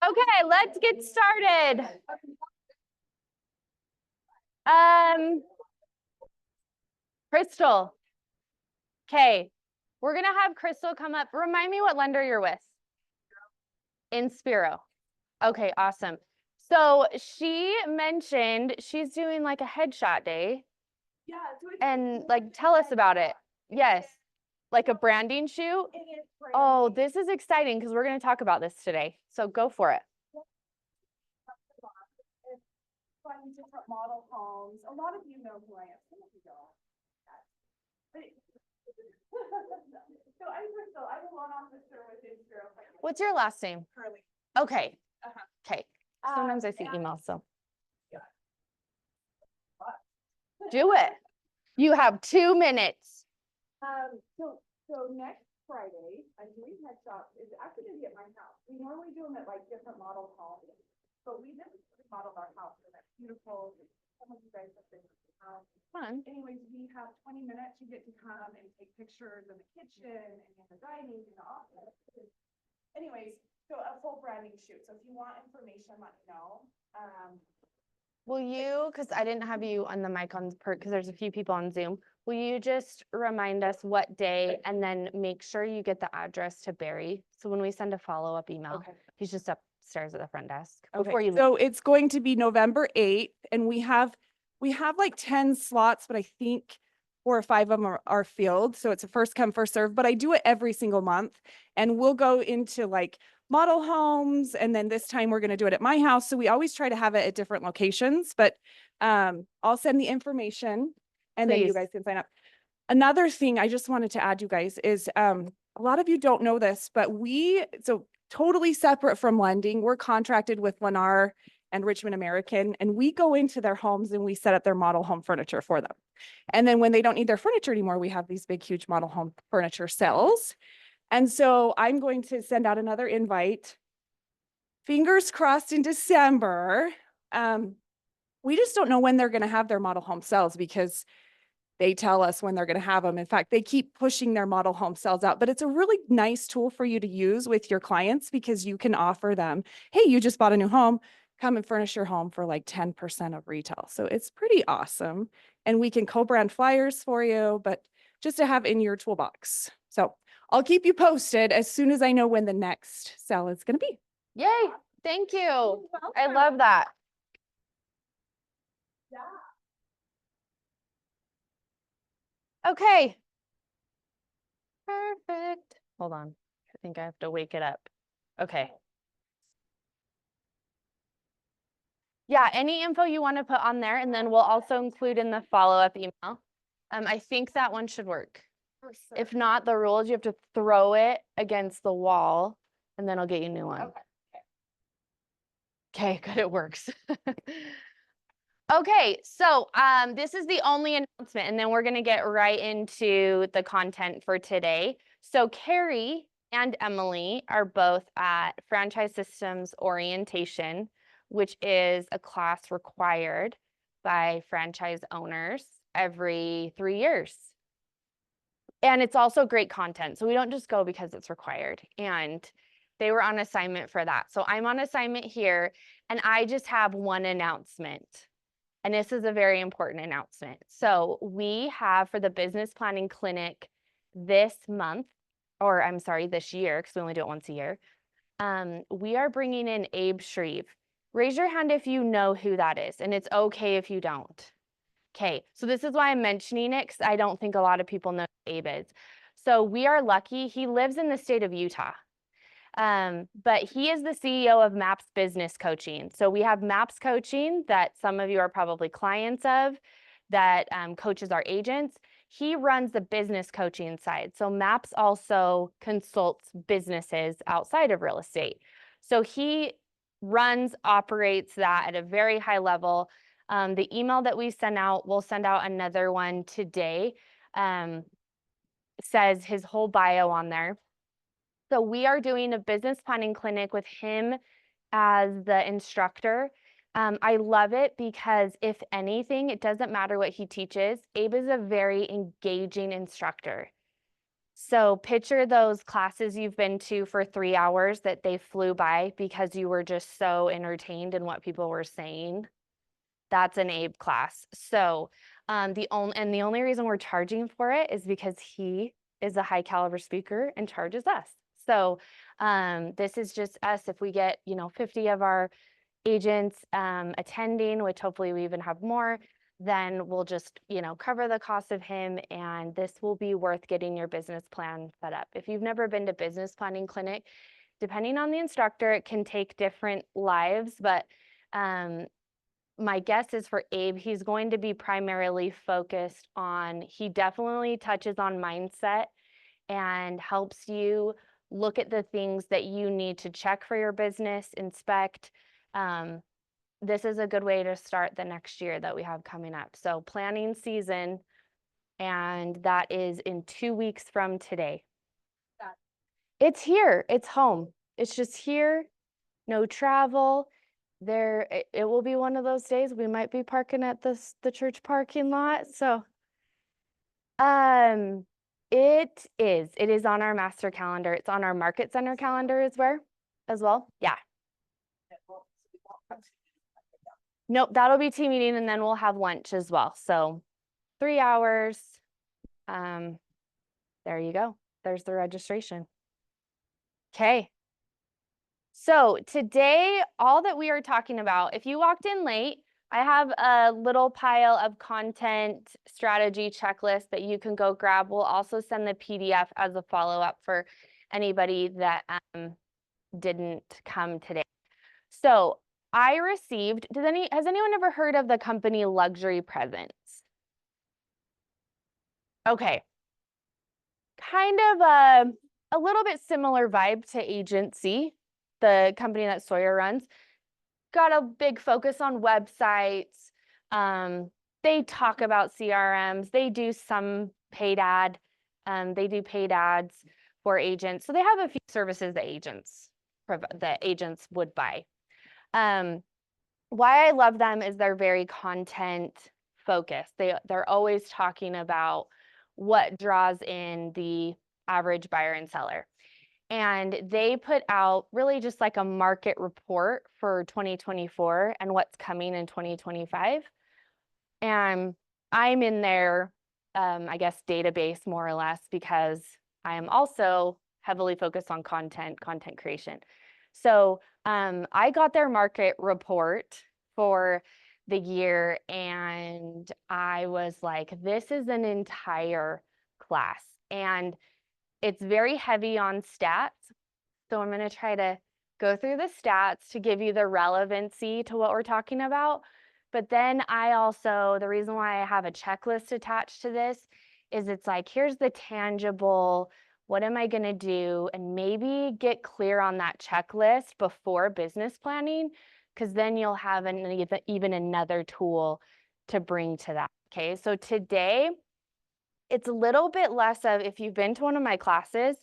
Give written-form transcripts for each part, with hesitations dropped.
Okay, let's get started. Crystal. Okay, we're gonna have Crystal come up. Remind me what lender you're with. Inspiro. Okay, awesome. So she mentioned she's doing like a headshot day. Yeah. And like, tell us about it. Yes. Like a branding shoot. Oh, this is exciting because we're going to talk about this today. So go for it. Finding different model homes. A lot of you know who I am. Some of you don't. So I'm Crystal. I'm a loan officer with Inspiro. What's your last name? Curly. Okay. Okay. Sometimes I see emails, so. Do it. You have 2 minutes. So next Friday, I'm doing headshots. It's actually gonna be at my house. We normally do them at like different model homes, but we just remodeled our house, so that's beautiful. Some of you guys have been to the house. Fun. Anyways, we have 20 minutes. You get to come and take pictures in the kitchen and in the dining and the office. Anyways, so a full branding shoot. So if you want information, let me know. Will you, because I didn't have you on the mic on because there's a few people on Zoom. Will you just remind us what day and then make sure you get the address to Barry? So when we send a follow-up email, he's just upstairs at the front desk. Before you leave. So it's going to be November 8th, and we have like 10 slots, but I think 4 or 5 of them are filled. So it's a first come, first serve, but I do it every single month, and we'll go into like model homes. And then this time we're going to do it at my house. So we always try to have it at different locations, but I'll send the information and then you guys can sign up. Another thing I just wanted to add, you guys, is a lot of you don't know this, but so totally separate from lending, we're contracted with Lennar and Richmond American, and we go into their homes and we set up their model home furniture for them. And then when they don't need their furniture anymore, we have these big, huge model home furniture sales. And so I'm going to send out another invite. Fingers crossed in December. We just don't know when they're going to have their model home sales because they tell us when they're going to have them. In fact, they keep pushing their model home sales out, but it's a really nice tool for you to use with your clients because you can offer them, hey, you just bought a new home, come and furnish your home for like 10% of retail. So it's pretty awesome. And we can co-brand flyers for you, but just to have in your toolbox. So I'll keep you posted as soon as I know when the next sale is going to be. Yay. Thank you. I love that. Yeah. Okay. Perfect. Hold on. I think I have to wake it up. Okay. Yeah, any info you want to put on there, and then we'll also include in the follow-up email. I think that one should work. If not, the rules, you have to throw it against the wall, and then I'll get you a new one. Okay, good, it works. Okay, so this is the only announcement, and then we're going to get right into the content for today. So Carrie and Emily are both at Franchise Systems Orientation, which is a class required by franchise owners every 3 years. And it's also great content. So we don't just go because it's required. And they were on assignment for that. So I'm on assignment here, and I just have one announcement. And this is a very important announcement. So we have for the business planning clinic this month, or I'm sorry, this year, because we only do it once a year. We are bringing in Abe Shreve. Raise your hand if you know who that is, and it's okay if you don't. Okay, so this is why I'm mentioning it, because I don't think a lot of people know who Abe is. So we are lucky. He lives in the state of Utah. But he is the CEO of MAPS Business Coaching. So we have MAPS Coaching that some of you are probably clients of that coaches our agents. He runs the business coaching side. So MAPS also consults businesses outside of real estate. So he operates that at a very high level. The email that we send out, we'll send out another one today, says his whole bio on there. So we are doing a business planning clinic with him as the instructor. I love it because if anything, it doesn't matter what he teaches. Abe is a very engaging instructor. So picture those classes you've been to for 3 hours that they flew by because you were just so entertained in what people were saying. That's an Abe class. So the only reason we're charging for it is because he is a high caliber speaker and charges us. So this is just us. If we get 50 of our agents attending, which hopefully we even have more, then we'll just cover the cost of him, and this will be worth getting your business plan set up. If you've never been to business planning clinic, depending on the instructor, it can take different lives, but my guess is for Abe, he's going to be primarily focused on, he definitely touches on mindset and helps you look at the things that you need to check for your business, inspect. This is a good way to start the next year that we have coming up. So planning season, and that is in 2 weeks from today. It's here, it's home. It's just here, no travel. It will be one of those days we might be parking at the church parking lot. So it is on our master calendar. It's on our market center calendar as well. Yeah. Nope, that'll be team meeting, and then we'll have lunch as well. So 3 hours. There you go. There's the registration. Okay. So today, all that we are talking about, if you walked in late, I have a little pile of content strategy checklist that you can go grab. We'll also send the PDF as a follow-up for anybody that didn't come today. So I received, has anyone ever heard of the company Luxury Presents? Okay. Kind of a little bit similar vibe to Agency, the company that Sawyer runs. Got a big focus on websites. They talk about CRMs. They do some paid ad. They do paid ads for agents. So they have a few services that agents would buy. Why I love them is they're very content focused. They're always talking about what draws in the average buyer and seller. And they put out really just like a market report for 2024 and what's coming in 2025. And I'm in their, I guess, database more or less because I am also heavily focused on content creation. So I got their market report for the year, and I was like, this is an entire class. And it's very heavy on stats. So I'm going to try to go through the stats to give you the relevancy to what we're talking about. But then the reason why I have a checklist attached to this is it's like, here's the tangible, what am I going to do? And maybe get clear on that checklist before business planning, because then you'll have even another tool to bring to that. Okay, so today, it's a little bit less of, if you've been to one of my classes,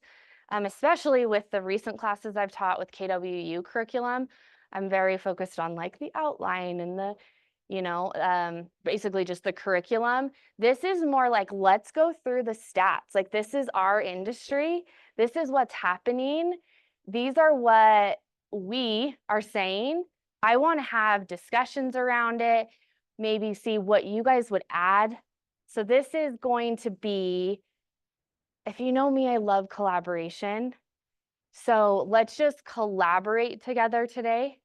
especially with the recent classes I've taught with KWU curriculum, I'm very focused on like the outline and the, basically just the curriculum. This is more like, let's go through the stats. Like, this is our industry. This is what's happening. These are what we are saying. I want to have discussions around it, maybe see what you guys would add. So this is going to be, if you know me, I love collaboration. So let's just collaborate together today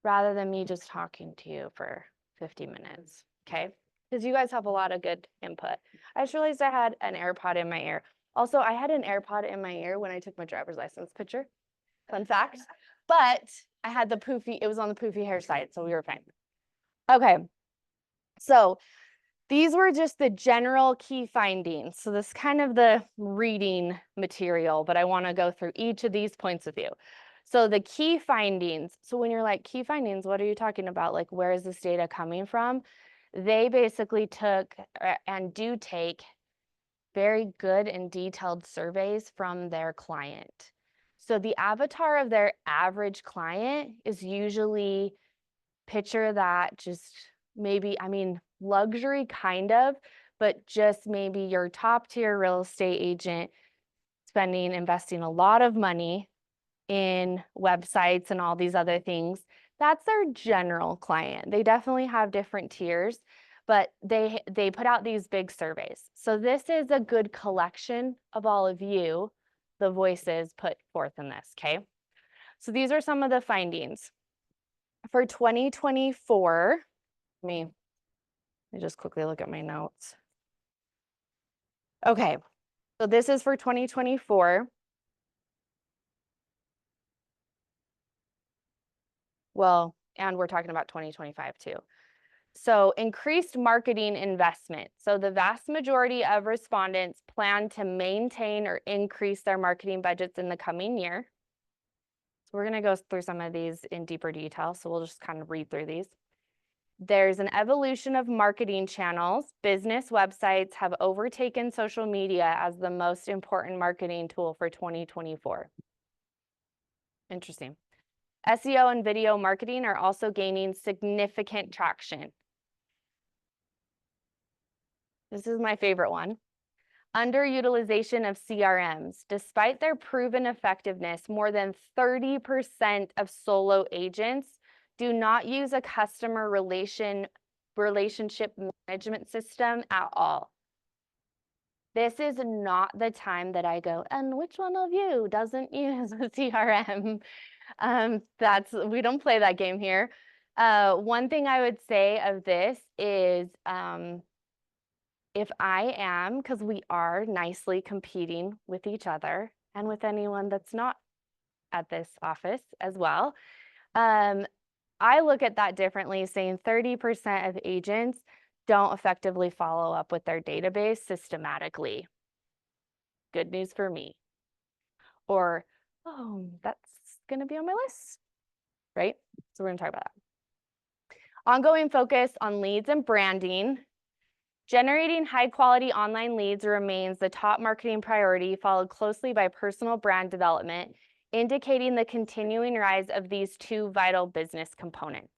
rather than me just talking to you for 50 minutes, okay? Because you guys have a lot of good input. I just realized I had an AirPod in my ear. Also, I had an AirPod in my ear when I took my driver's license picture. Fun fact. But I had it was on the poofy hair side, so we were fine. Okay, so these were just the general key findings. So this is kind of the reading material, but I want to go through each of these points with you. So the key findings. So when you're like, key findings, what are you talking about? Like, where is this data coming from? They basically took and do take very good and detailed surveys from their client. So the avatar of their average client is usually picture that just maybe, I mean, luxury kind of, but just maybe your top tier real estate agent investing a lot of money in websites and all these other things. That's their general client. They definitely have different tiers, but they put out these big surveys. So this is a good collection of all of you, the voices put forth in this, okay? So these are some of the findings. For 2024, let me just quickly look at my notes. Okay, so this is for 2024. Well, and we're talking about 2025 too. So increased marketing investment. So the vast majority of respondents plan to maintain or increase their marketing budgets in the coming year. So we're going to go through some of these in deeper detail. So we'll just kind of read through these. There's an evolution of marketing channels. Business websites have overtaken social media as the most important marketing tool for 2024. Interesting. SEO and video marketing are also gaining significant traction. This is my favorite one. Underutilization of CRMs. Despite their proven effectiveness, more than 30% of solo agents do not use a customer relationship management system at all. This is not the time that I go, and which one of you doesn't use a CRM? We don't play that game here. One thing I would say of this is, if I am, because we are nicely competing with each other and with anyone that's not at this office as well, I look at that differently, saying 30% of agents don't effectively follow up with their database systematically. Good news for me. Or, oh, that's going to be on my list, right? So we're going to talk about that. Ongoing focus on leads and branding. Generating high-quality online leads remains the top marketing priority, followed closely by personal brand development, indicating the continuing rise of these two vital business components.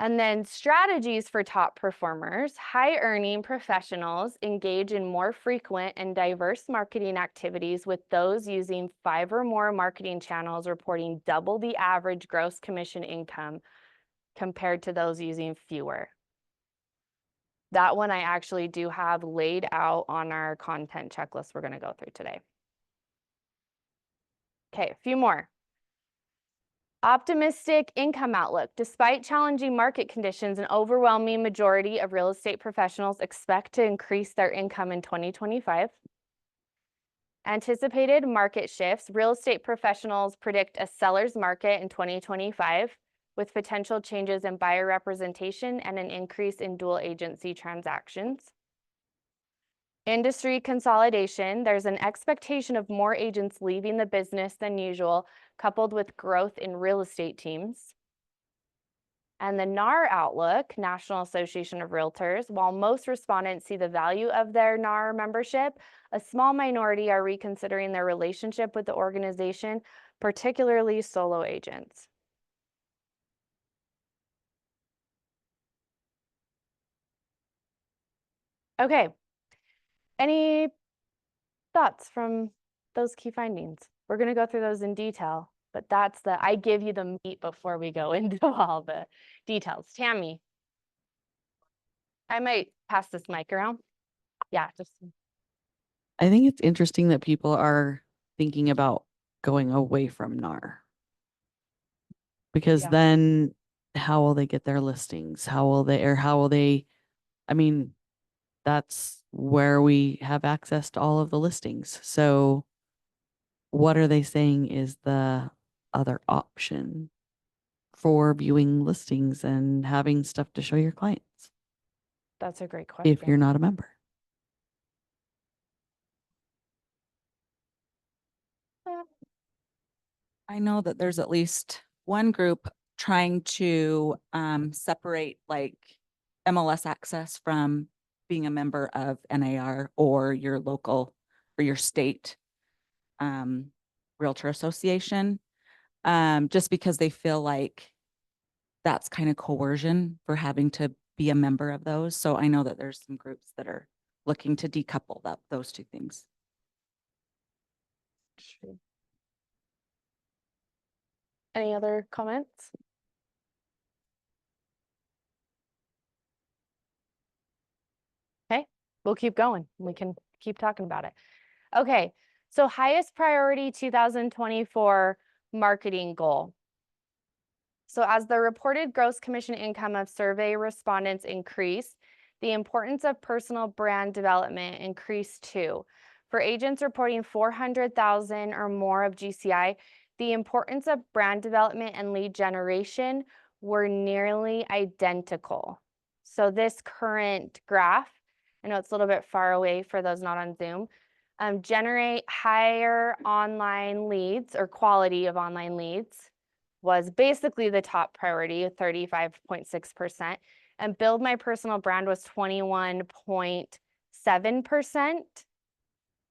And then strategies for top performers. High-earning professionals engage in more frequent and diverse marketing activities, with those using 5 or more marketing channels reporting double the average gross commission income compared to those using fewer. That one I actually do have laid out on our content checklist we're going to go through today. Okay, a few more. Optimistic income outlook. Despite challenging market conditions, an overwhelming majority of real estate professionals expect to increase their income in 2025. Anticipated market shifts. Real estate professionals predict a seller's market in 2025, with potential changes in buyer representation and an increase in dual agency transactions. Industry consolidation. There's an expectation of more agents leaving the business than usual, coupled with growth in real estate teams. And the NAR outlook, National Association of Realtors, while most respondents see the value of their NAR membership, a small minority are reconsidering their relationship with the organization, particularly solo agents. Okay, any thoughts from those key findings? We're going to go through those in detail, but I give you the meat before we go into all the details. Tammy, I might pass this mic around. Yeah, I think it's interesting that people are thinking about going away from NAR. Because then how will they get their listings? How will they, I mean, that's where we have access to all of the listings. So what are they saying is the other option for viewing listings and having stuff to show your clients that's a great question. if you're not a member? I know that there's at least one group trying to separate like MLS access from being a member of NAR or your local or your state realtor association, just because they feel like that's kind of coercion for having to be a member of those. So I know that there's some groups that are looking to decouple those two things. Any other comments? Okay, we'll keep going. We can keep talking about it. Okay, so highest priority 2024 marketing goal. So as the reported gross commission income of survey respondents increased, the importance of personal brand development increased too. For agents reporting 400,000 or more of GCI, the importance of brand development and lead generation were nearly identical. So this current graph, I know it's a little bit far away for those not on Zoom, generate higher online leads or quality of online leads was basically the top priority, 35.6%, and build my personal brand was 21.7%.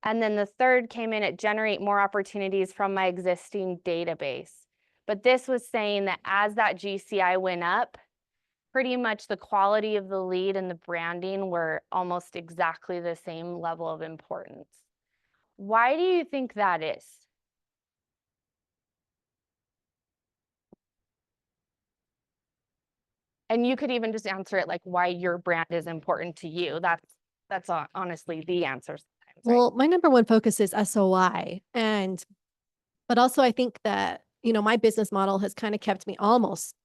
And then the third came in at generate more opportunities from my existing database. But this was saying that as that GCI went up, pretty much the quality of the lead and the branding were almost exactly the same level of importance. Why do you think that is? And you could even just answer it like why your brand is important to you. That's honestly the answer sometimes, right? Well, my number one focus is SOI. But also I think that, my business model has kind of kept me almost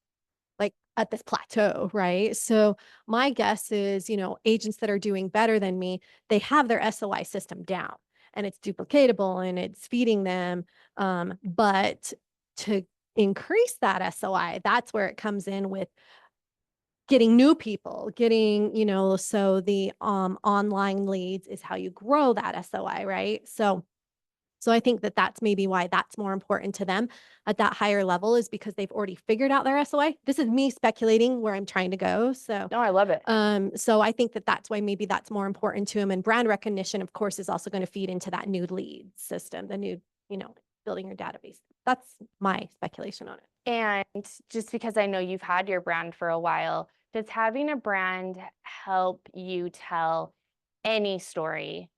like at this plateau, right? So my guess is, agents that are doing better than me, they have their SOI system down and it's duplicatable and it's feeding them. But to increase that SOI, that's where it comes in with getting new people, getting, so the online leads is how you grow that SOI, right? So I think that that's maybe why that's more important to them at that higher level is because they've already figured out their SOI. This is me speculating where I'm trying to go. So No, I love it. so I think that that's why maybe that's more important to them. And brand recognition, of course, is also going to feed into that new lead system, the new, building your database. That's my speculation on it. And just because I know you've had your brand for a while, does having a brand help you tell any story?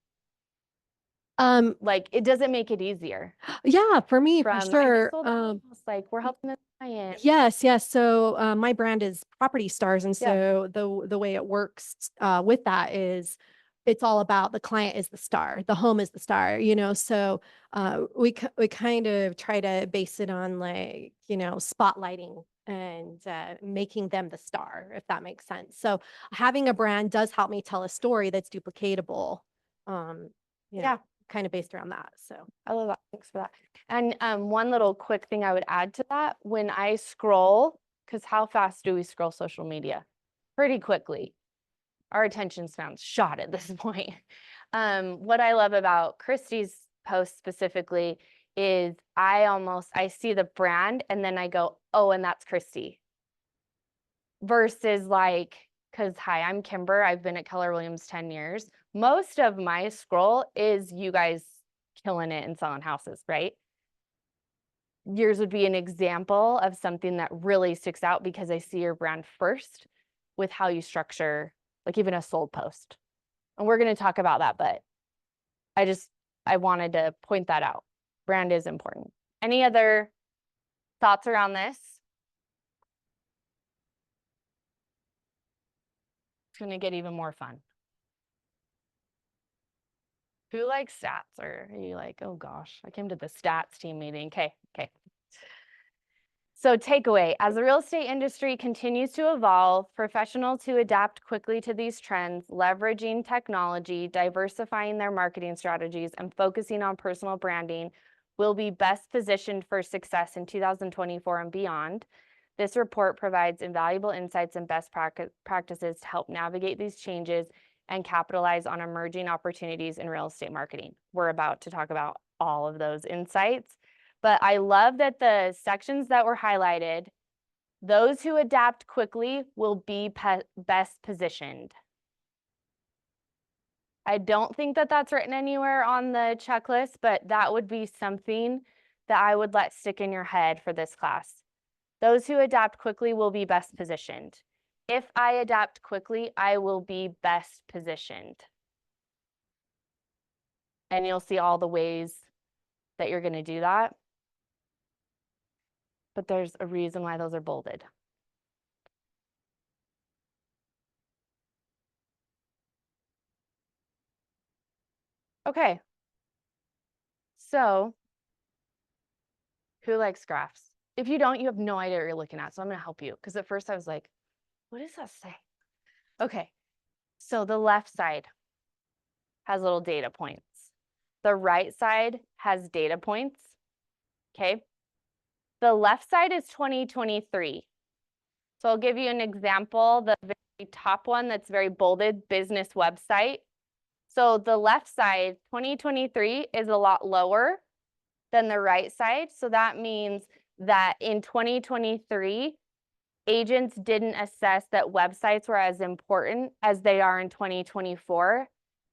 Like it doesn't make it easier. Yeah, for me, for From I just sure. sold a house, like we're helping the client. Yes, yes. So my brand is Property Stars, and Yeah. so the way it works with that is it's all about the client is the star, the home is the star, So we kind of try to base it on like spotlighting and making them the star, if that makes sense. So having a brand does help me tell a story that's duplicatable. Yeah. Kind of based around that. So I love that. Thanks for that. And one little quick thing I would add to that, when I scroll, because how fast do we scroll social media? Pretty quickly. Our attention span's shot at this point. What I love about Christy's post specifically is I see the brand and then I go, oh, and that's Christy. Versus like, because hi, I'm Kimber. I've been at Keller Williams 10 years. Most of my scroll is you guys killing it and selling houses, right? Yours would be an example of something that really sticks out because I see your brand first with how you structure, like even a sold post. And we're going to talk about that, but I wanted to point that out. Brand is important. Any other thoughts around this? It's going to get even more fun. Who likes stats, or are you like, oh gosh, I came to the stats team meeting. Okay. So takeaway, as the real estate industry continues to evolve, professionals who adapt quickly to these trends, leveraging technology, diversifying their marketing strategies, and focusing on personal branding will be best positioned for success in 2024 and beyond. This report provides invaluable insights and best practices to help navigate these changes and capitalize on emerging opportunities in real estate marketing. We're about to talk about all of those insights. But I love that the sections that were highlighted, those who adapt quickly will be best positioned. I don't think that that's written anywhere on the checklist, but that would be something that I would let stick in your head for this class. Those who adapt quickly will be best positioned. If I adapt quickly, I will be best positioned. And you'll see all the ways that you're going to do that. But there's a reason why those are bolded. Okay. So, who likes graphs? If you don't, you have no idea what you're looking at. So I'm going to help you. Because at first I was like, what does that say? Okay. So the left side has little data points. The right side has data points. Okay. The left side is 2023. So I'll give you an example. The very top one that's very bolded, business website. So the left side, 2023, is a lot lower than the right side. So that means that in 2023, agents didn't assess that websites were as important as they are in 2024.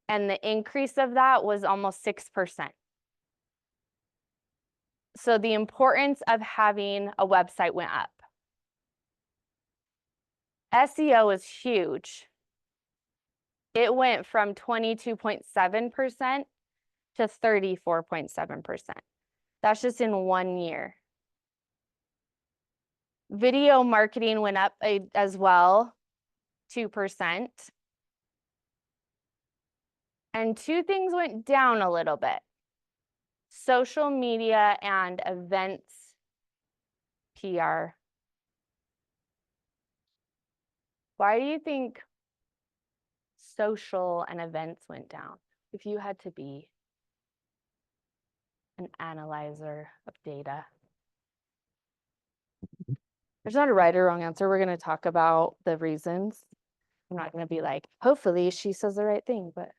And the increase of that was almost 6%. So the importance of having a website went up. SEO is huge. It went from 22.7% to 34.7%. That's just in 1 year. Video marketing went up as well, 2%. And two things went down a little bit. Social media and events PR. Why do you think social and events went down? If you had to be an analyzer of data. There's not a right or wrong answer. We're going to talk about the reasons. I'm not going to be like, hopefully she says the right thing, but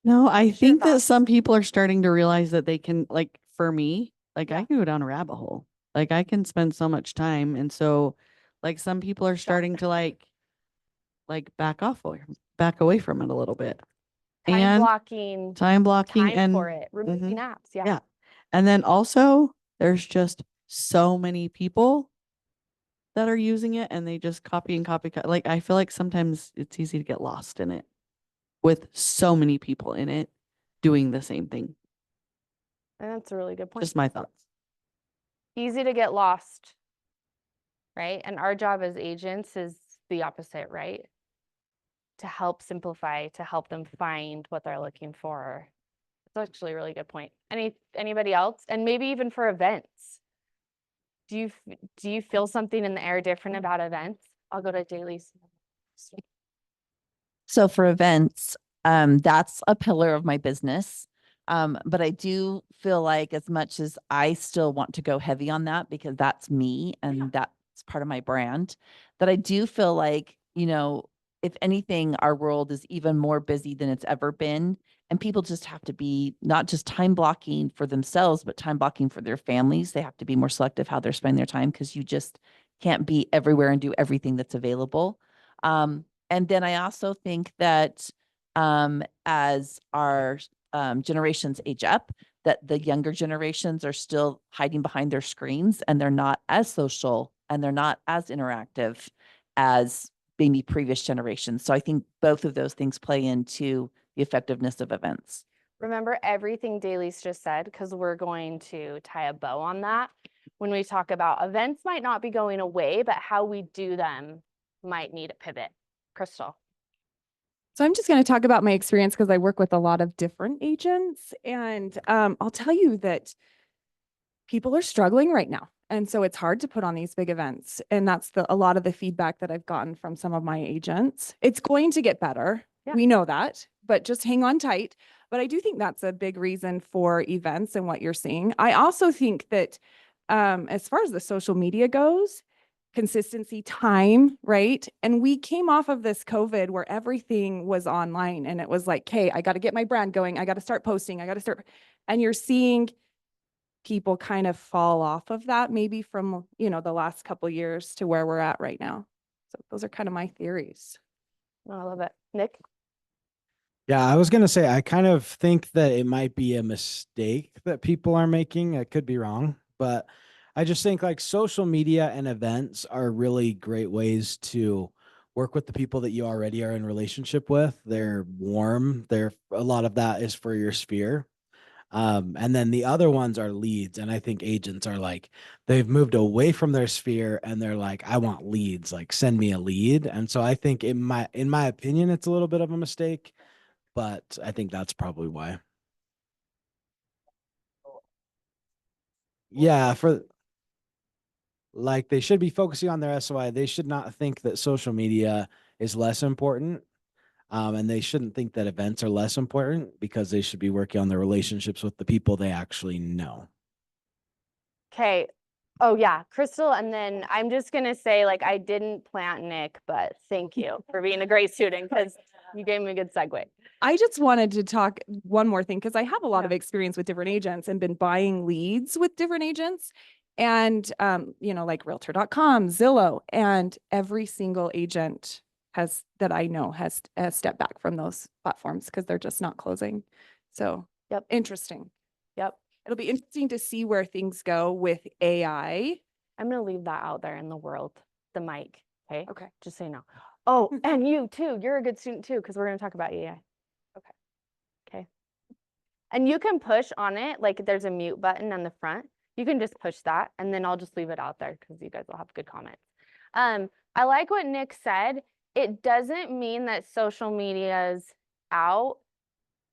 No, I your think that thoughts? some people are starting to realize that they can, like, for me, like I Yeah. can go down a rabbit hole. Like I can spend so much time. And so like some people are starting to like back away from it a little bit. Time And blocking, time blocking time and for it, removing apps. Yeah. yeah. And then also there's just so many people that are using it and they just copy and copy. Like I feel like sometimes it's easy to get lost in it with so many people in it doing the same thing. And that's a really good point. Just my thoughts. Easy to get lost, right? And our job as agents is the opposite, right? To help simplify, to help them find what they're looking for. That's actually a really good point. Anybody else? And maybe even for events. Do you feel something in the air different about events? I'll go to Daly's. So for events, that's a pillar of my business. But I do feel like as much as I still want to go heavy on that because that's me and that's part of my brand, that I do feel like, if anything, our world is even more busy than it's ever been. And people just have to be not just time blocking for themselves, but time blocking for their families. They have to be more selective how they're spending their time because you just can't be everywhere and do everything that's available. And then I also think that as our generations age up, that the younger generations are still hiding behind their screens and they're not as social and they're not as interactive as maybe previous generations. So I think both of those things play into the effectiveness of events. Remember everything Daly's just said, because we're going to tie a bow on that. When we talk about events might not be going away, but how we do them might need a pivot. Crystal. So I'm just going to talk about my experience because I work with a lot of different agents. And I'll tell you that people are struggling right now. And so it's hard to put on these big events. And that's a lot of the feedback that I've gotten from some of my agents. It's going to get better. Yeah. We know that, but just hang on tight. But I do think that's a big reason for events and what you're seeing. I also think that as far as the social media goes, consistency, time, right? And we came off of this COVID where everything was online and it was like, hey, I got to get my brand going. I got to start posting. And you're seeing people kind of fall off of that maybe from, the last couple of years to where we're at right now. So those are kind of my theories. Oh, I love it. Nick? Yeah, I was going to say, I kind of think that it might be a mistake that people are making. I could be wrong, but I just think like social media and events are really great ways to work with the people that you already are in relationship with. They're warm. A lot of that is for your sphere. And then the other ones are leads. And I think agents are like, they've moved away from their sphere and they're like, I want leads, like send me a lead. And so I think in my opinion, it's a little bit of a mistake, but I think that's probably why. Yeah, for like they should be focusing on their SOI. They should not think that social media is less important. And they shouldn't think that events are less important because they should be working on their relationships with the people they actually know. Okay. Oh yeah, Crystal. And then I'm just gonna say, like, I didn't plant Nick, but thank you for being a great student because you gave me a good segue. I just wanted to talk one more thing because I have a lot Yeah. of experience with different agents and been buying leads with different agents and like realtor.com, Zillow, and every single agent that I know has stepped back from those platforms because they're just not closing. So Yep. Interesting. Yep. It'll be interesting to see where things go with AI. I'm gonna leave that out there in the world, the mic. Okay. Okay. Just so you know. Oh, and you too. You're a good student too, because we're gonna talk about AI. Okay. Okay. And you can push on it, like there's a mute button on the front. You can just push that, and then I'll just leave it out there because you guys will have good comments. I like what Nick said. It doesn't mean that social media's out.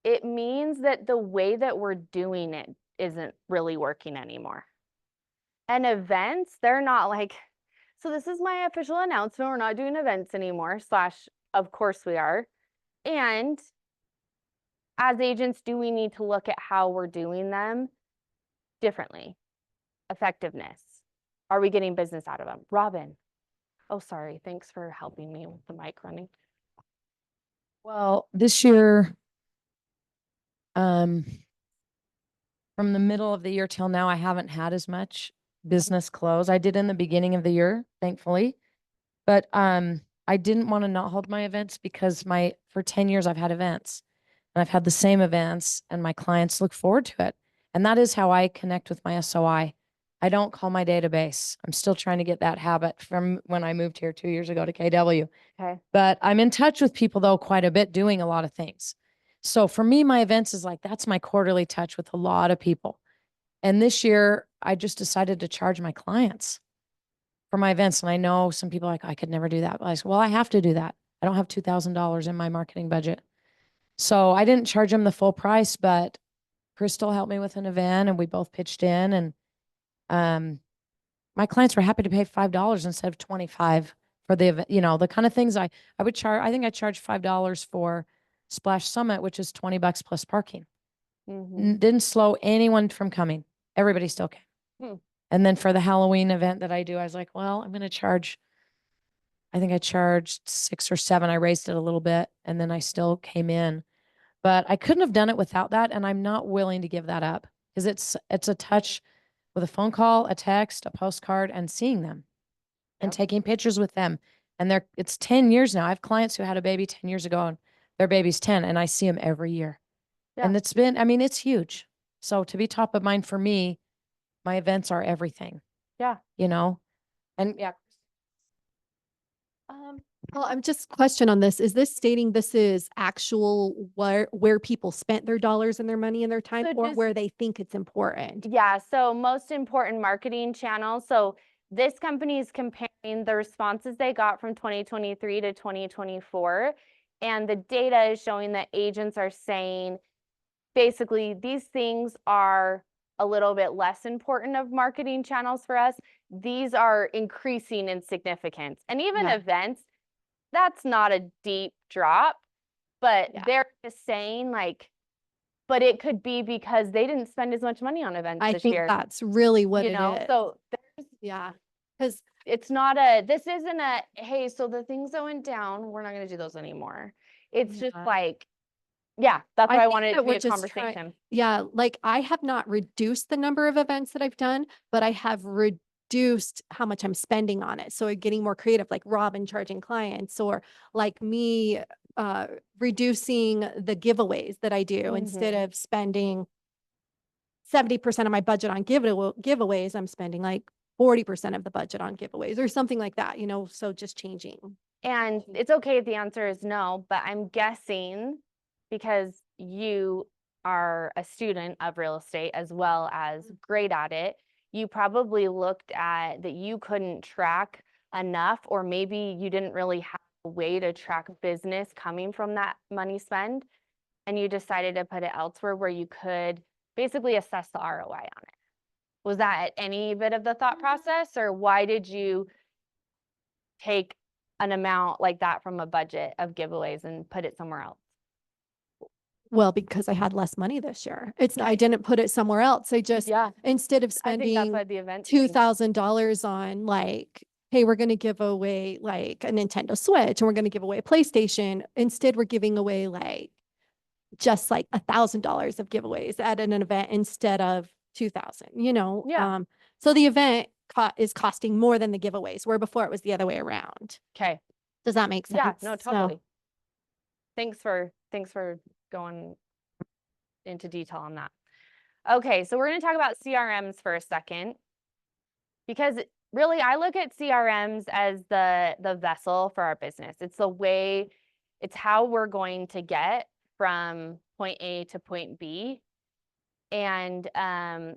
It means that the way that we're doing it isn't really working anymore. And events, they're not like, so this is my official announcement. We're not doing events anymore, / of course we are. And as agents, do we need to look at how we're doing them differently? Effectiveness. Are we getting business out of them? Robin. Oh, sorry. Thanks for helping me with the mic running. Well, this year, from the middle of the year till now, I haven't had as much business close. I did in the beginning of the year, thankfully. But I didn't want to not hold my events because for 10 years I've had events and I've had the same events and my clients look forward to it. And that is how I connect with my SOI. I don't call my database. I'm still trying to get that habit from when I moved here 2 years ago to KW. Okay. But I'm in touch with people though quite a bit doing a lot of things. So for me, my events is like, that's my quarterly touch with a lot of people. And this year I just decided to charge my clients for my events. And I know some people are like, I could never do that. But I said, well, I have to do that. I don't have $2,000 in my marketing budget. So I didn't charge them the full price, but Crystal helped me with an event and we both pitched in, and my clients were happy to pay $5 instead of $25 for the event. The kind of things I would charge. I think I charged $5 for Splash Summit, which is $20 plus parking. Didn't slow anyone from coming. Everybody still came. And then for the Halloween event that I do, I was like, well, I'm going to charge, I think I charged $6 or $7. I raised it a little bit and then I still came in, but I couldn't have done it without that. And I'm not willing to give that up because it's a touch with a phone call, a text, a postcard, and seeing them and taking pictures with them. And it's 10 years now. I have clients who had a baby 10 years ago and their baby's 10 and I see them every year. Yeah. And it's huge. So to be top of mind for me, my events are everything. Yeah. And yeah. Well, I'm just question on this. Is this stating this is actual where people spent their dollars and their money and their time, So or where they think it's important? Yeah. So most important marketing channels. So this company is comparing the responses they got from 2023 to 2024. And the data is showing that agents are saying basically these things are a little bit less important of marketing channels for us. These are increasing in significance. And even events, that's not a deep drop, but they're just saying like, but it could be because they didn't spend as much money on events this year. I think that's really what it is. So because it's not this isn't hey, so the things that went down, we're not going to do those anymore. It's just like, that's why I wanted it to be a conversation. Like I have not reduced the number of events that I've done, but I have reduced how much I'm spending on it. So getting more creative, like Robin charging clients, or like me reducing the giveaways that I do. Instead of spending 70% of my budget on giveaways, I'm spending like 40% of the budget on giveaways or something like that, so just changing. And it's okay if the answer is no, but I'm guessing because you are a student of real estate as well as great at it, you probably looked at that you couldn't track enough, or maybe you didn't really have a way to track business coming from that money spend, and you decided to put it elsewhere where you could basically assess the ROI on it. Was that any bit of the thought process, or why did you take an amount like that from a budget of giveaways and put it somewhere else? Well, because I had less money this year. I didn't put it somewhere else. I just, Yeah, instead of I think that's spending why the event changed. $2,000 on like, hey, we're going to give away like a Nintendo Switch and we're going to give away a PlayStation. Instead, we're giving away like just like $1,000 of giveaways at an event instead of 2,000, Yeah. So the event is costing more than the giveaways, where before it was the other way around. Okay. Does that make sense? Yeah, no, So- totally. Thanks for going into detail on that. Okay, so we're going to talk about CRMs for a second, because really I look at CRMs as the vessel for our business. It's how we're going to get from point A to point B. And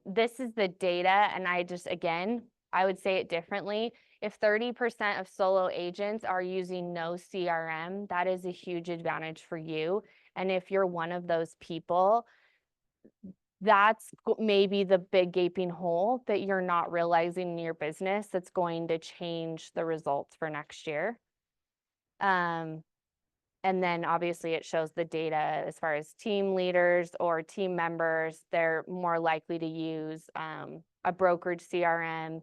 this is the data, and I would say it differently. If 30% of solo agents are using no CRM, that is a huge advantage for you. And if you're one of those people, that's maybe the big gaping hole that you're not realizing in your business that's going to change the results for next year. And then obviously it shows the data as far as team leaders or team members, they're more likely to use a brokerage CRM.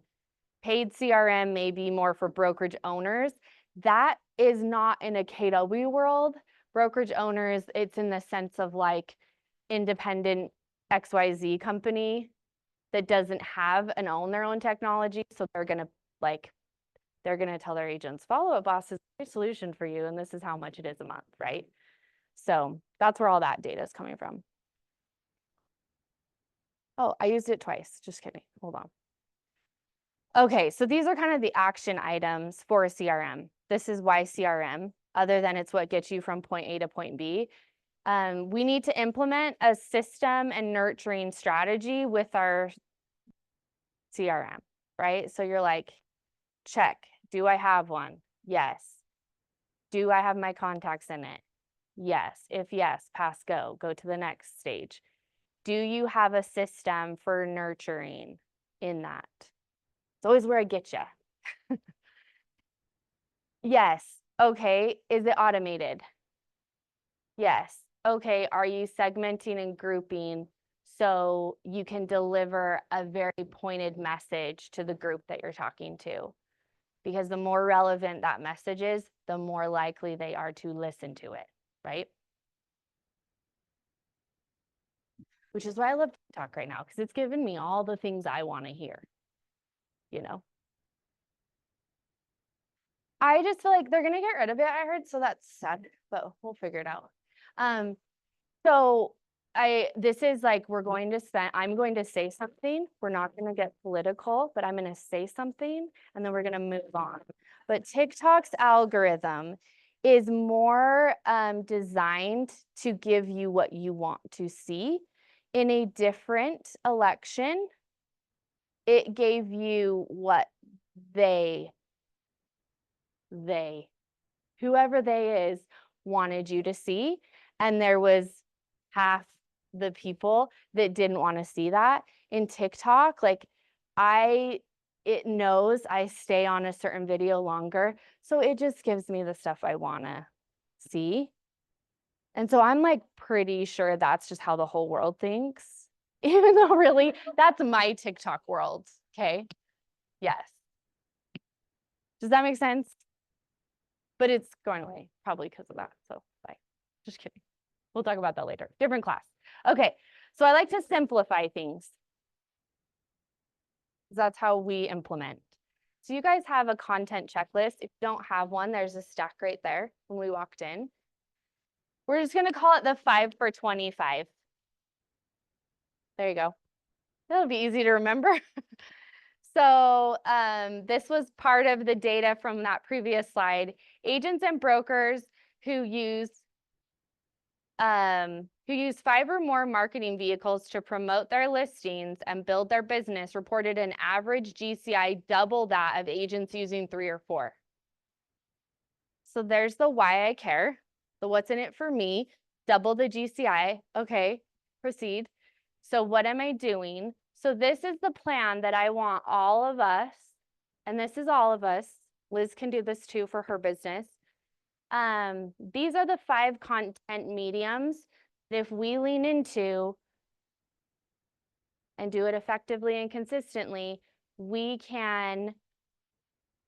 Paid CRM may be more for brokerage owners. That is not in a KW world. Brokerage owners, it's in the sense of like independent XYZ company that doesn't have and own their own technology. So they're going to tell their agents, Follow Up Boss is a great solution for you, and this is how much it is a month, right? So that's where all that data is coming from. Oh, I used it twice. Just kidding. Hold on. Okay, so these are kind of the action items for a CRM. This is why CRM, other than it's what gets you from point A to point B. We need to implement a system and nurturing strategy with our CRM, right? So you're like, check. Do I have one? Yes. Do I have my contacts in it? Yes. If yes, pass go. Go to the next stage. Do you have a system for nurturing in that? It's always where I get you. Yes. Okay. Is it automated? Yes. Okay. Are you segmenting and grouping so you can deliver a very pointed message to the group that you're talking to? Because the more relevant that message is, the more likely they are to listen to it, right? Which is why I love TikTok right now, because it's given me all the things I want to hear, I just feel like they're going to get rid of it, I heard, so that's sad, but we'll figure it out. So this is like, I'm going to say something. We're not going to get political, but I'm going to say something and then we're going to move on. But TikTok's algorithm is more designed to give you what you want to see. In a different election, it gave you what whoever they is, wanted you to see. And there was half the people that didn't want to see that. In TikTok, it knows I stay on a certain video longer. So it just gives me the stuff I want to see. And so I'm like pretty sure that's just how the whole world thinks, even though really that's my TikTok world. Okay. Yes. Does that make sense? But it's going away probably because of that. So bye. Just kidding. We'll talk about that later. Different class. Okay. So I like to simplify things. That's how we implement. So you guys have a content checklist. If you don't have one, there's a stack right there when we walked in. We're just going to call it the 5 for 25. There you go. That'll be easy to remember. So this was part of the data from that previous slide. Agents and brokers who use 5 or more marketing vehicles to promote their listings and build their business reported an average GCI double that of agents using 3 or 4. So there's the why I care, the what's in it for me, double the GCI. Okay, proceed. So what am I doing? So this is the plan that I want all of us, and this is all of us. Liz can do this too for her business. These are the 5 content mediums that if we lean into and do it effectively and consistently, we can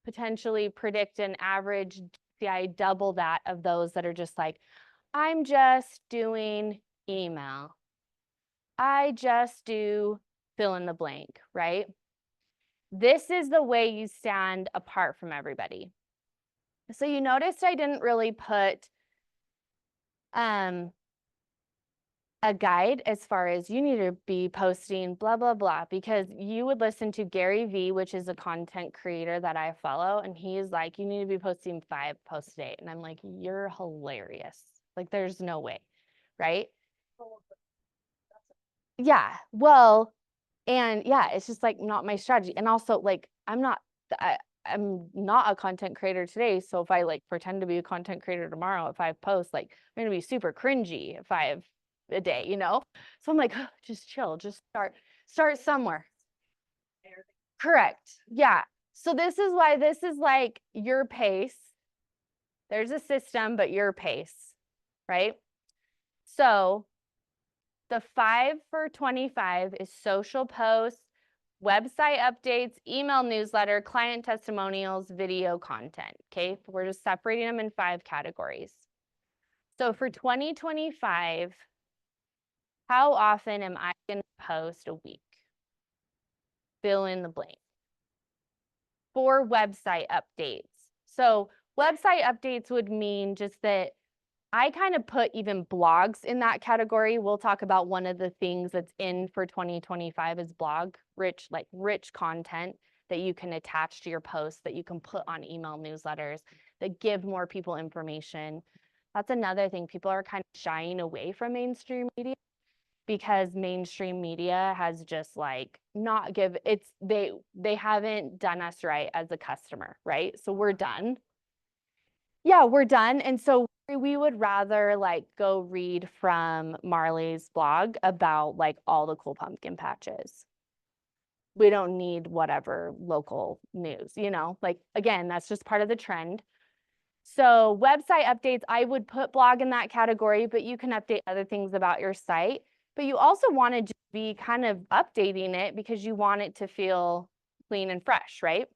potentially predict an average GCI double that of those that are just like, I'm just doing email. I just do fill in the blank, right? This is the way you stand apart from everybody. So you noticed I didn't really put a guide as far as you need to be posting blah, blah, blah, because you would listen to Gary Vee, which is a content creator that I follow. And he's like, you need to be posting 5 posts a day. And I'm like, you're hilarious. Like, there's no way, right? Yeah, well, and yeah, it's just like not my strategy. And also like, I'm not a content creator today. So if I like pretend to be a content creator tomorrow at 5 posts, like I'm gonna be super cringy at 5 a day, you know? So I'm like, oh, just chill, just start somewhere. Correct. Yeah. So this is why this is like your pace. There's a system, but your pace, right? So the 5 for 25 is social posts, website updates, email newsletter, client testimonials, video content. Okay, we're just separating them in 5 categories. So for 2025, how often am I going to post a week? Fill in the blank. For website updates. So website updates would mean just that I kind of put even blogs in that category. We'll talk about one of the things that's in for 2025 is blog, rich content that you can attach to your posts, that you can put on email newsletters, that give more people information. That's another thing. People are kind of shying away from mainstream media because mainstream media has just like they haven't done us right as a customer, right? So we're done. Yeah, we're done. And so we would rather like go read from Marley's blog about like all the cool pumpkin patches. We don't need whatever local news, you know, like again, that's just part of the trend. So website updates, I would put blog in that category, but you can update other things about your site. But you also want to be kind of updating it because you want it to feel clean and fresh, right?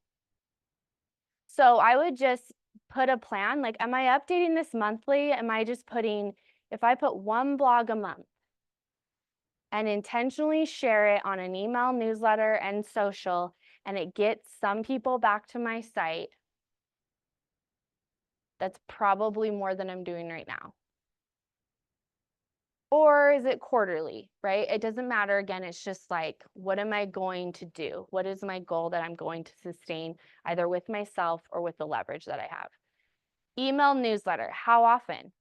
So I would just put a plan, like, am I updating this monthly? Am I just putting, if I put 1 blog a month and intentionally share it on an email newsletter and social, and it gets some people back to my site, that's probably more than I'm doing right now. Or is it quarterly, right? It doesn't matter. Again, it's just like, what am I going to do? What is my goal that I'm going to sustain either with myself or with the leverage that I have? Email newsletter, how often?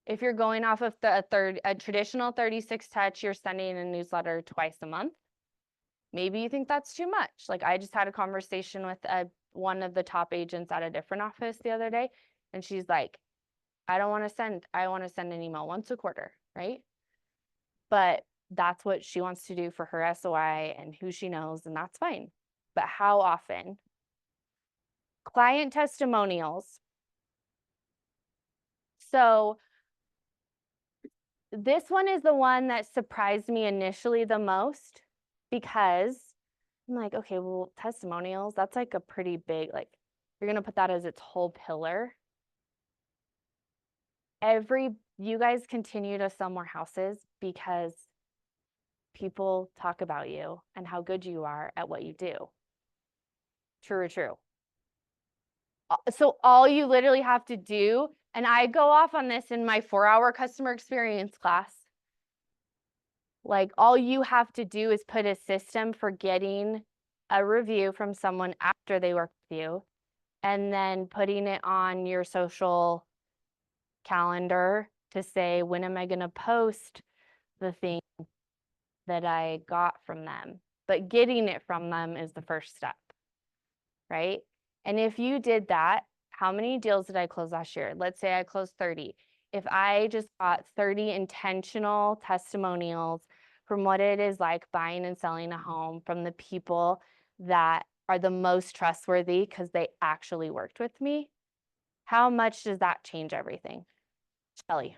If you're going off of a traditional 36 touch, you're sending a newsletter twice a month. Maybe you think that's too much. Like I just had a conversation with one of the top agents at a different office the other day, and she's like, I want to send an email once a quarter, right? But that's what she wants to do for her SOI and who she knows, and that's fine. But how often? Client testimonials. So this one is the one that surprised me initially the most because I'm like, okay, well, testimonials, that's like a pretty big, like, you're going to put that as its whole pillar. You guys continue to sell more houses because people talk about you and how good you are at what you do. True or true? So all you literally have to do, and I go off on this in my 4-hour customer experience class. Like all you have to do is put a system for getting a review from someone after they work with you, and then putting it on your social calendar to say, when am I going to post the thing that I got from them? But getting it from them is the first step, right? And if you did that, how many deals did I close last year? Let's say I closed 30. If I just got 30 intentional testimonials from what it is like buying and selling a home from the people that are the most trustworthy because they actually worked with me, how much does that change everything? Shelly.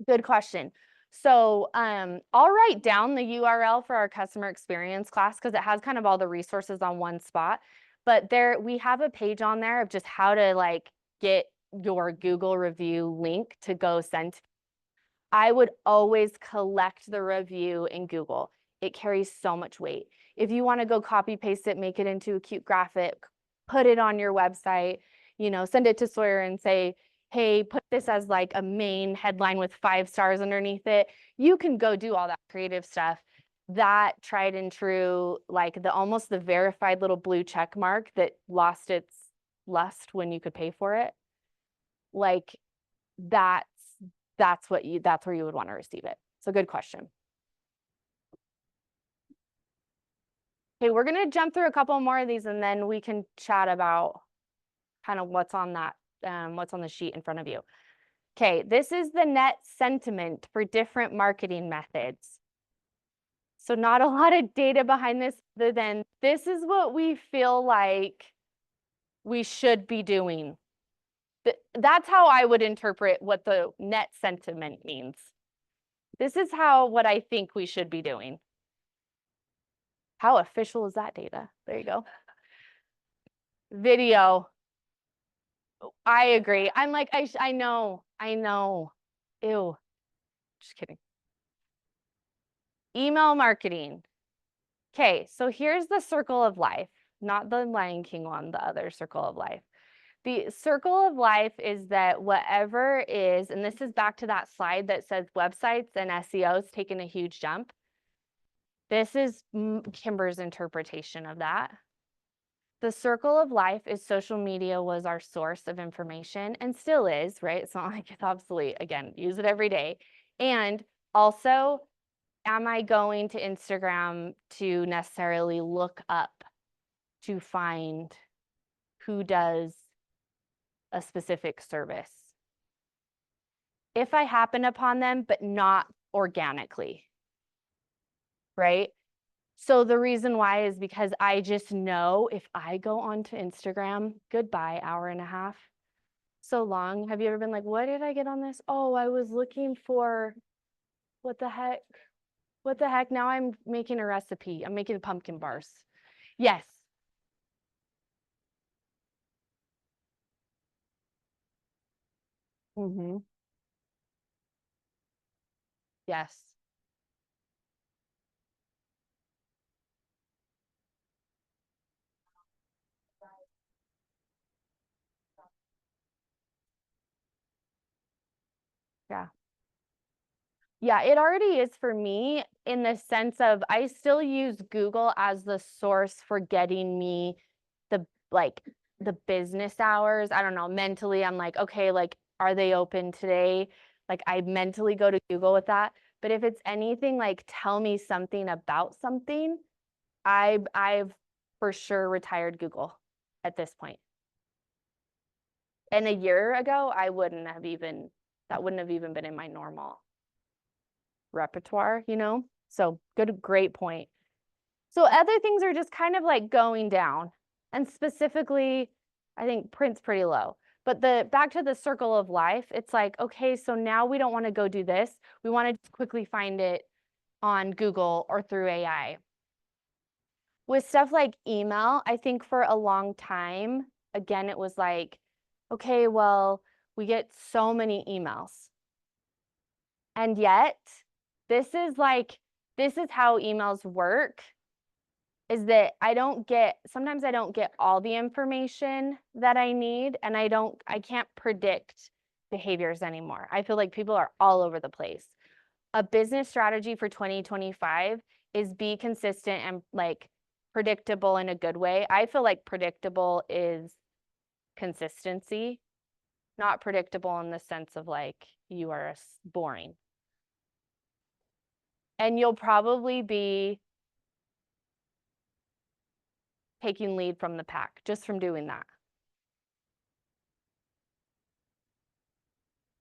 Good question. So I'll write down the URL for our customer experience class because it has kind of all the resources on one spot. But there we have a page on there of just how to like get your Google review link to go send. I would always collect the review in Google. It carries so much weight. If you want to go copy paste it, make it into a cute graphic, put it on your website, you know, send it to Sawyer and say, hey, put this as like a main headline with 5 stars underneath it. You can go do all that creative stuff. That tried and true, like the almost the verified little blue check mark that lost its lust when you could pay for it. Like that's where you would want to receive it. So good question. Okay, we're gonna jump through a couple more of these and then we can chat about kind of what's on that, what's on the sheet in front of you. Okay, this is the net sentiment for different marketing methods. So not a lot of data behind this other than this is what we feel like we should be doing. That's how I would interpret what the net sentiment means. This is what I think we should be doing. How official is that data? There you go. Video. I agree. I'm like, I know. Ew. Just kidding. Email marketing. Okay, so here's the circle of life, not the Lion King one, the other circle of life. The circle of life is that whatever is, and this is back to that slide that says websites and SEOs taking a huge jump. This is Kimber's interpretation of that. The circle of life is social media was our source of information and still is, right? It's not like it's obsolete. Again, use it every day. And also, am I going to Instagram to necessarily look up to find who does a specific service? If I happen upon them, but not organically, right? So the reason why is because I just know if I go onto Instagram, goodbye, hour and a half. So long. Have you ever been like, what did I get on this? Oh, I was looking for, what the heck? What the heck? Now I'm making a recipe. I'm making pumpkin bars. Yes. Mm-hmm. Yes. Yeah. Yeah, it already is for me in the sense of I still use Google as the source for getting me the business hours. I don't know, mentally I'm like, okay, like are they open today? Like I mentally go to Google with that. But if it's anything like tell me something about something, I've for sure retired Google at this point. And a year ago, that wouldn't have even been in my normal repertoire, you know? So great point. So other things are just kind of like going down, and specifically, I think print's pretty low. But back to the circle of life, it's like, okay, so now we don't want to go do this. We want to quickly find it on Google or through AI. With stuff like email, I think for a long time, again, it was like, okay, well, we get so many emails. And yet, this is how emails work is that sometimes I don't get all the information that I need, and I can't predict behaviors anymore. I feel like people are all over the place. A business strategy for 2025 is be consistent and like predictable in a good way. I feel like predictable is consistency, not predictable in the sense of like you are boring. And you'll probably be taking lead from the pack just from doing that.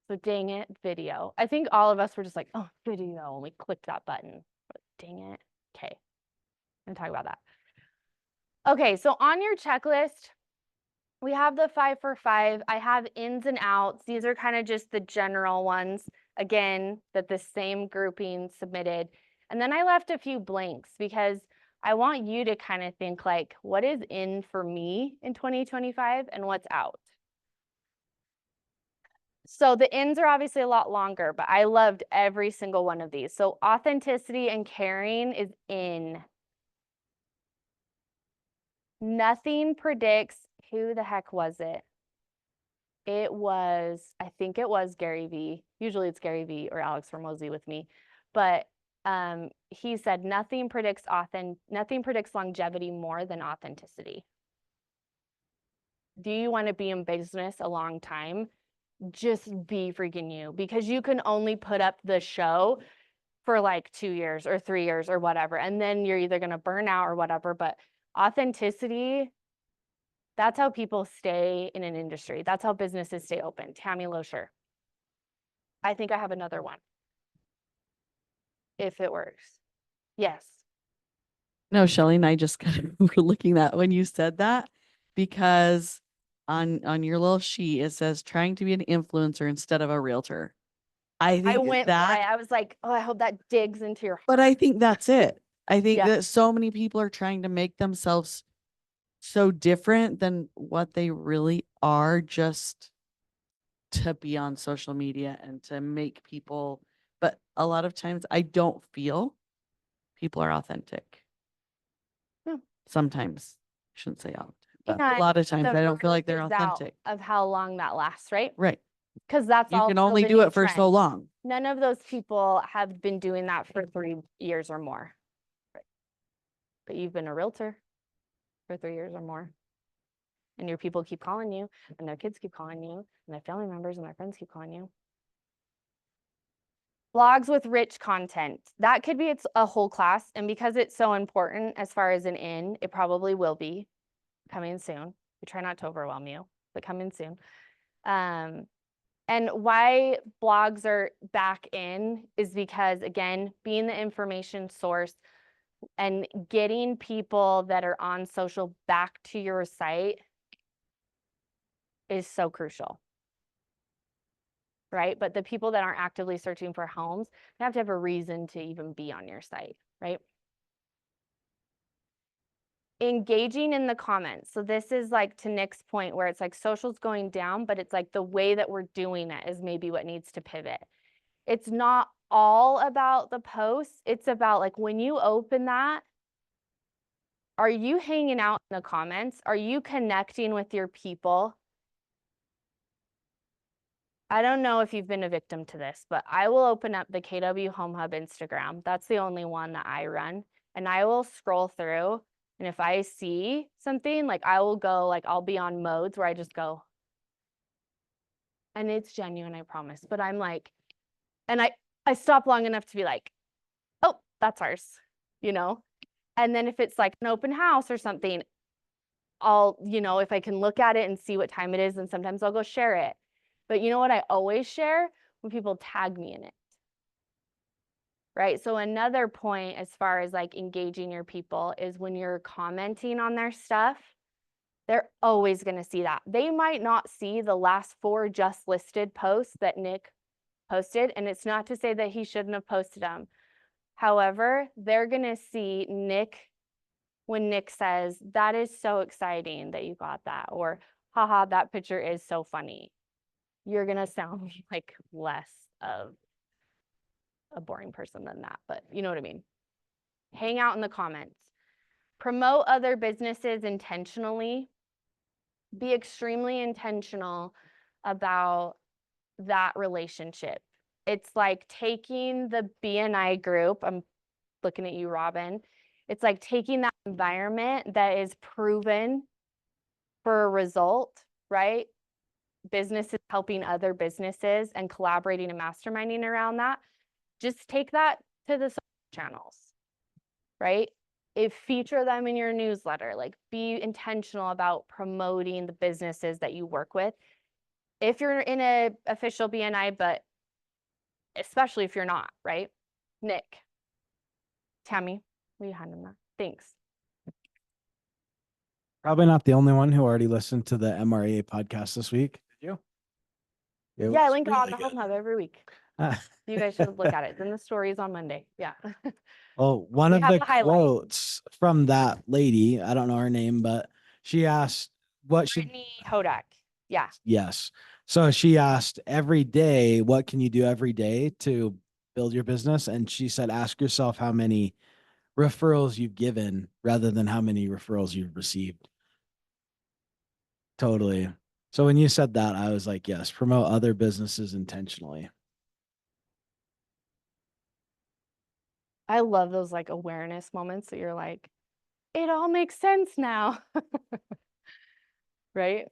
So dang it, video. I think all of us were just like, oh, video, and we clicked that button. But dang it. Okay, I'm gonna talk about that. Okay, so on your checklist, we have the 5 for 5. I have ins and outs. These are kind of just the general ones, again, that the same grouping submitted. And then I left a few blanks because I want you to kind of think like, what is in for me in 2025 and what's out? So the ins are obviously a lot longer, but I loved every single one of these. So authenticity and caring is in. Nothing predicts, who the heck was it? I think it was Gary V. Usually it's Gary V or Alex Hormozy with me. But he said nothing predicts longevity more than authenticity. Do you want to be in business a long time? Just be freaking you, because you can only put up the show for like 2 years or 3 years or whatever. And then you're either going to burn out or whatever. But authenticity, that's how people stay in an industry. That's how businesses stay open. Tammy Loescher. I think I have another one. If it works. Yes. No, Shelly and I just kind of were looking at when you said that, because on your little sheet it says trying to be an influencer instead of a realtor. I I think went that, right. I was like, oh, I hope that digs into your heart. but I think that's it. I think Yeah. that so many people are trying to make themselves so different than what they really are, just to be on social media and to make people, but a lot of times I don't feel people are authentic. Yeah. Sometimes, I shouldn't say all the time, but And a lot of times the I don't feel like they're verdict is out authentic. of how long that lasts, right? Right. Because that's You can also only the do new it for so trend. long. None of those people have been doing that for 3 years or more. Right. But you've been a realtor for 3 years or more. And your people keep calling you, and their kids keep calling you, and their family members and their friends keep calling you. Blogs with rich content. That could be a whole class. And because it's so important as far as an in, it probably will be coming soon. We try not to overwhelm you, but coming soon. And why blogs are back in is because, again, being the information source and getting people that are on social back to your site is so crucial, right? But the people that aren't actively searching for homes, they have to have a reason to even be on your site, right? Engaging in the comments. So this is like to Nick's point where it's like social's going down, but it's like the way that we're doing it is maybe what needs to pivot. It's not all about the posts. It's about like when you open that, are you hanging out in the comments? Are you connecting with your people? I don't know if you've been a victim to this, but I will open up the KW Home Hub Instagram. That's the only one that I run. And I will scroll through. And if I see something, like I will go, like I'll be on modes where I just go. And it's genuine, I promise. But I'm like, and I stop long enough to be like, oh, that's ours, you know? And then if it's like an open house or something, I'll, if I can look at it and see what time it is, and sometimes I'll go share it. But you know what I always share? When people tag me in it. Right? So another point as far as like engaging your people is when you're commenting on their stuff, they're always going to see that. They might not see the last 4 just listed posts that Nick posted, and it's not to say that he shouldn't have posted them. However, they're going to see Nick when Nick says, that is so exciting that you got that, or haha, that picture is so funny. You're going to sound like less of a boring person than that, but you know what I mean. Hang out in the comments. promote other businesses intentionally. Be extremely intentional about that relationship. It's like taking the BNI group, I'm looking at you, Robin. It's like taking that environment that is proven for a result, right? Businesses helping other businesses and collaborating and masterminding around that. Just take that to the social channels, right? If feature them in your newsletter, like be intentional about promoting the businesses that you work with. If you're in a official BNI, but especially if you're not, right? Nick, Tammy, will you hand him that? Thanks. Probably not the only one who already listened to the MRA podcast this week. Did you? It Yeah, I was link it on really the Home good. Hub every week. You guys should look at it. Then the stories on Monday. Yeah. Oh, one We of have the the highlight. quotes from that lady, I don't know her name, but she asked what should, Brittany Hodak. Yeah. yes. So she asked every day, what can you do every day to build your business? And she said, ask yourself how many referrals you've given rather than how many referrals you've received. Totally. So when you said that, I was like, yes, promote other businesses intentionally. I love those like awareness moments that you're like, it all makes sense now. Right?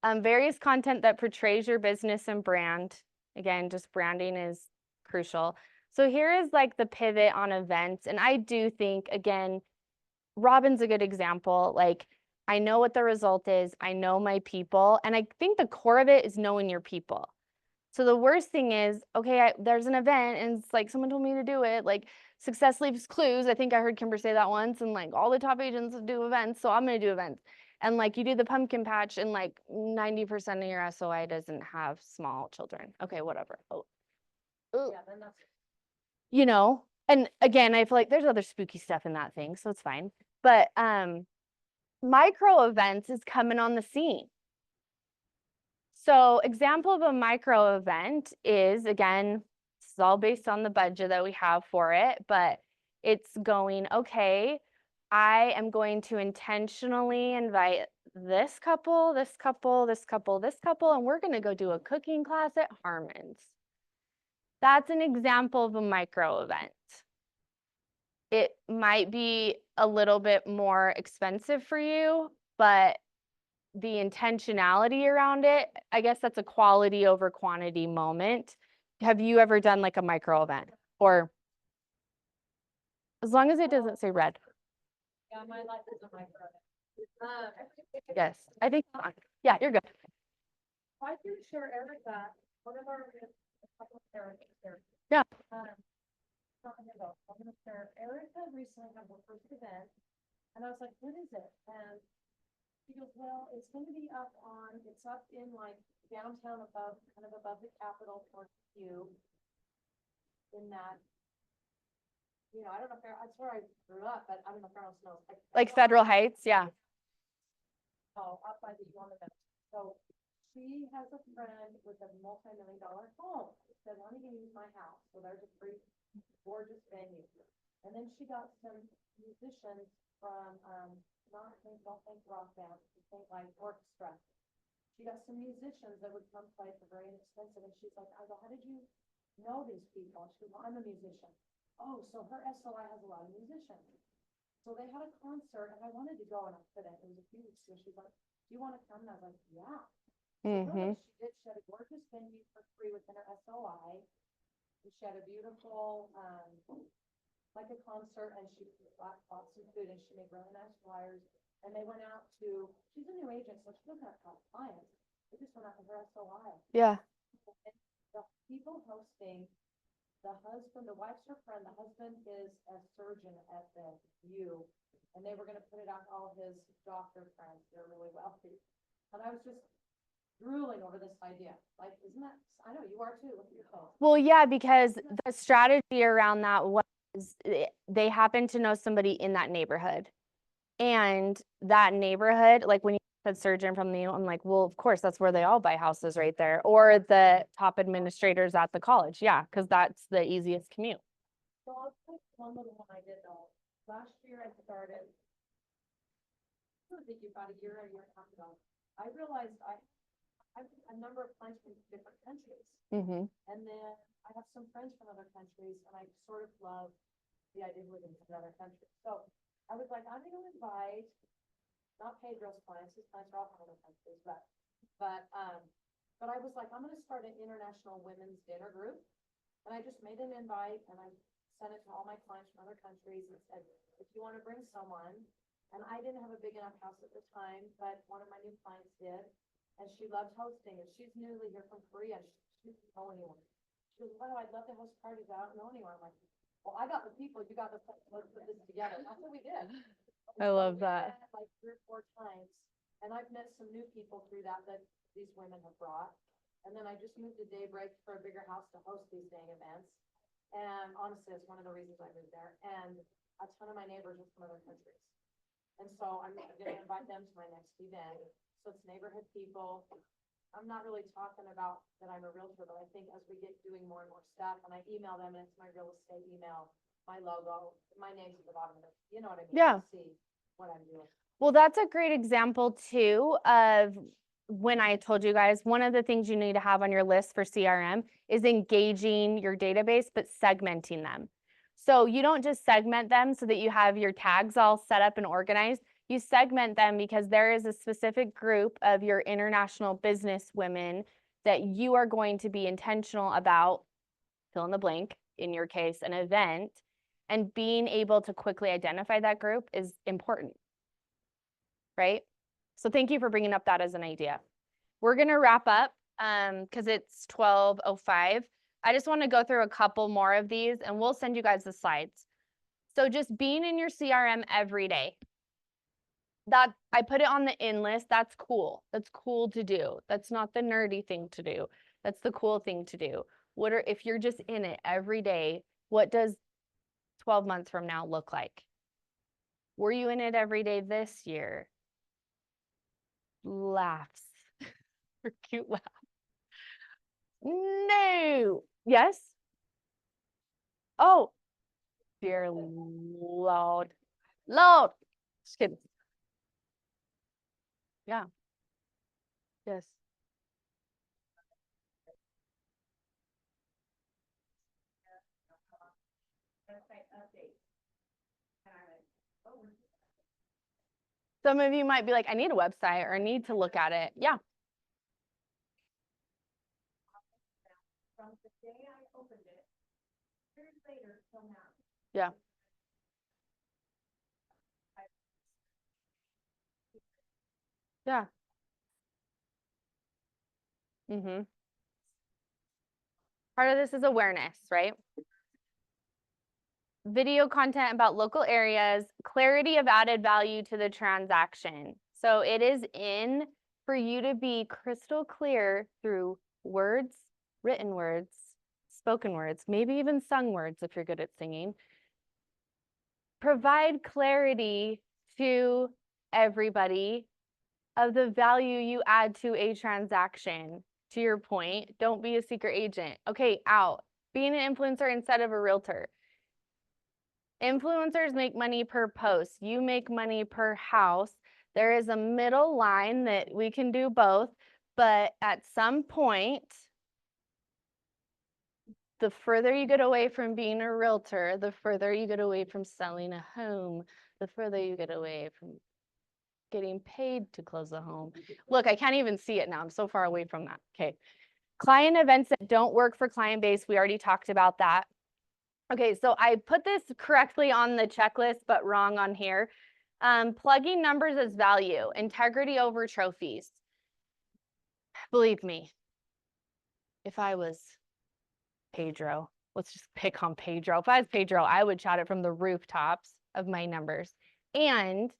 Various content that portrays your business and brand. Again, just branding is crucial. So here is like the pivot on events. And I do think, again, Robin's a good example. Like, I know what the result is. I know my people. And I think the core of it is knowing your people. So the worst thing is, okay, there's an event and it's like someone told me to do it. Like success leaves clues. I think I heard Kimber say that once, and like all the top agents do events. So I'm going to do events. And like you do the pumpkin patch and like 90% of your SOI doesn't have small children. Okay, whatever. Oh. Yeah, then that's, you know, and again, I feel like there's other spooky stuff in that thing, so it's fine. But micro events is coming on the scene. So example of a micro event is, again, this is all based on the budget that we have for it, but it's going, okay, I am going to intentionally invite this couple, this couple, this couple, this couple, and we're going to go do a cooking class at Harmon's. That's an example of a micro event. It might be a little bit more expensive for you, but the intentionality around it, I guess that's a quality over quantity moment. Have you ever done like a micro event? Or as long as it doesn't say red. Yeah, my life is a micro event. Yes, I think, yeah, you're good. I can share Erica, one of our, a couple of Erica's there. Yeah. Talking about, I'm gonna share, Erica recently had her first event, and I was like, what is it? And she goes, well, it's gonna be up it's up in like downtown above, kind of above the Capitol towards you. In that, you know, I don't know if that's where I grew up, but I don't know if everyone knows. Like Federal Heights, yeah. Oh, up by the ornament. So she has a friend with a multi-million-dollar home. She said, why don't you use my house? So there's a pretty gorgeous venue. And then she got some musicians from, don't think rock band, think like orchestra. She got some musicians that would come play for very inexpensive. And she's like, I go, how did you know these people? And she goes, well, I'm a musician. Oh, so her SOI has a lot of musicians. So they had a concert and I wanted to go and I couldn't. It was a few weeks ago. She's like, do you want to come? And I was like, yeah. So really, she did. She had a gorgeous venue for free within her SOI. And she had a beautiful, like a concert, and she bought some food and she made really nice flyers. And they went out to, she's a new agent, so she doesn't have clients. They just went out to her SOI. Yeah. And the people hosting, the husband, the wife's her friend, the husband is a surgeon at the U, and they were gonna put it out to all of his doctor friends, they're really wealthy. And I was just drooling over this idea, like, isn't that, I know you are too, look at your phone. Well, yeah, because the strategy around that was they happen to know somebody in that neighborhood. And that neighborhood, like when you said surgeon from the, I'm like, well, of course, that's where they all buy houses right there. Or the top administrators at the college. Yeah, because that's the easiest commute. So I'll take one little one I did though. Last year I started I think about a year and a half ago, I realized I have a number of friends from different countries. Mm-hmm. And then I have some friends from other countries, and I sort of love the idea of living in another country. So I was like, I'm gonna invite, not Pedro's clients, his clients are all from other countries, but I was like, I'm gonna start an international women's dinner group. And I just made an invite and I sent it to all my clients from other countries and said, if you wanna bring someone, and I didn't have a big enough house at the time, but one of my new clients did. And she loved hosting, and she's newly here from Korea. She didn't know anyone. She goes, wow, I'd love to host parties. I don't know anyone. I'm like, well, I got the people. You got the, let's put this together. And that's what we did. I love that. Met like 3 or 4 times, and I've met some new people through that these women have brought. And then I just moved to Daybreak for a bigger house to host these dang events. And honestly, it's one of the reasons I moved there. And a ton of my neighbors are from other countries. And so I'm gonna invite them to my next event. So it's neighborhood people. I'm not really talking about that I'm a realtor, but I think as we get doing more and more stuff, and I email them, and it's my real estate email, my logo, my name's at the bottom of it. You know what I mean? Yeah. To see what I'm doing. Well, that's a great example too of when I told you guys, one of the things you need to have on your list for CRM is engaging your database, but segmenting them. So you don't just segment them so that you have your tags all set up and organized. You segment them because there is a specific group of your international business women that you are going to be intentional about, fill in the blank, in your case, an event, and being able to quickly identify that group is important, right? So thank you for bringing up that as an idea. We're going to wrap up because it's 12:05. I just want to go through a couple more of these and we'll send you guys the slides. So just being in your CRM every day. That I put it on the in list. That's cool. That's cool to do. That's not the nerdy thing to do. That's the cool thing to do. If you're just in it every day, what does 12 months from now look like? Were you in it every day this year? Laughs. Or cute laugh. No. Yes? Oh, dear Lord. Lord. Just kidding. Yeah. Yes. Some of you might be like, I need a website or I need to look at it. Yeah. From the day I opened it, years later till now. Yeah. Yeah. Mm-hmm. Part of this is awareness, right? Video content about local areas, clarity of added value to the transaction. So it is in for you to be crystal clear through words, written words, spoken words, maybe even sung words if you're good at singing. Provide clarity to everybody of the value you add to a transaction. To your point, don't be a secret agent. Okay, out. Being an influencer instead of a realtor. Influencers make money per post. You make money per house. There is a middle line that we can do both, but at some point, the further you get away from being a realtor, the further you get away from selling a home, the further you get away from getting paid to close a home. Look, I can't even see it now. I'm so far away from that. Okay. Client events that don't work for client base. We already talked about that. Okay, so I put this correctly on the checklist, but wrong on here. Plugging numbers as value, integrity over trophies. Believe me, if I was Pedro, let's just pick on Pedro. If I was Pedro, I would shout it from the rooftops of my numbers. And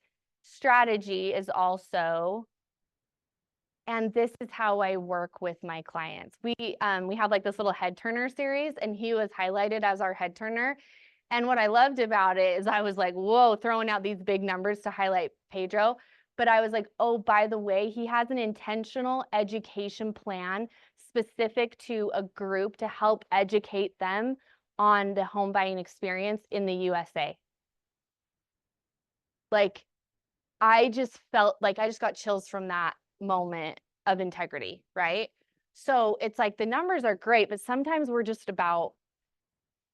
strategy is also, and this is how I work with my clients. We have like this little head turner series, and he was highlighted as our head turner. And what I loved about it is I was like, whoa, throwing out these big numbers to highlight Pedro. But I was like, oh, by the way, he has an intentional education plan specific to a group to help educate them on the home buying experience in the USA. Like, I just felt like I just got chills from that moment of integrity, right? So it's like the numbers are great, but sometimes we're just about,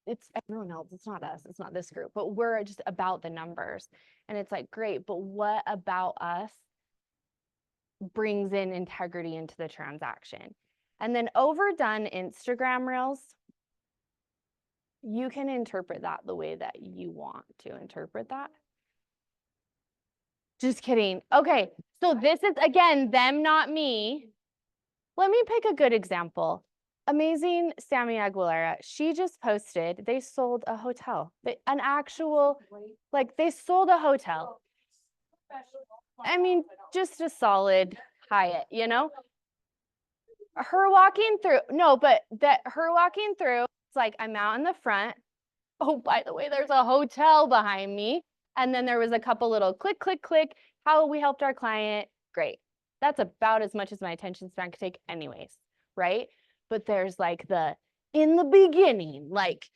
it's everyone else, it's not us, it's not this group, but we're just about the numbers. And it's like, great, but what about us brings in integrity into the transaction? And then overdone Instagram reels, you can interpret that the way that you want to interpret that. Just kidding. Okay, so this is, again, them, not me. Let me pick a good example. Amazing Sammy Aguilera. She just posted, they sold a hotel. An actual, like, they sold a hotel. I mean, just a solid Hyatt, you know? Her walking through, no, but that her walking through, it's like, I'm out in the front. Oh, by the way, there's a hotel behind me. And then there was a couple little click, click, click. How we helped our client. Great. That's about as much as my attention span could take anyways, right? But there's like the, in the beginning, like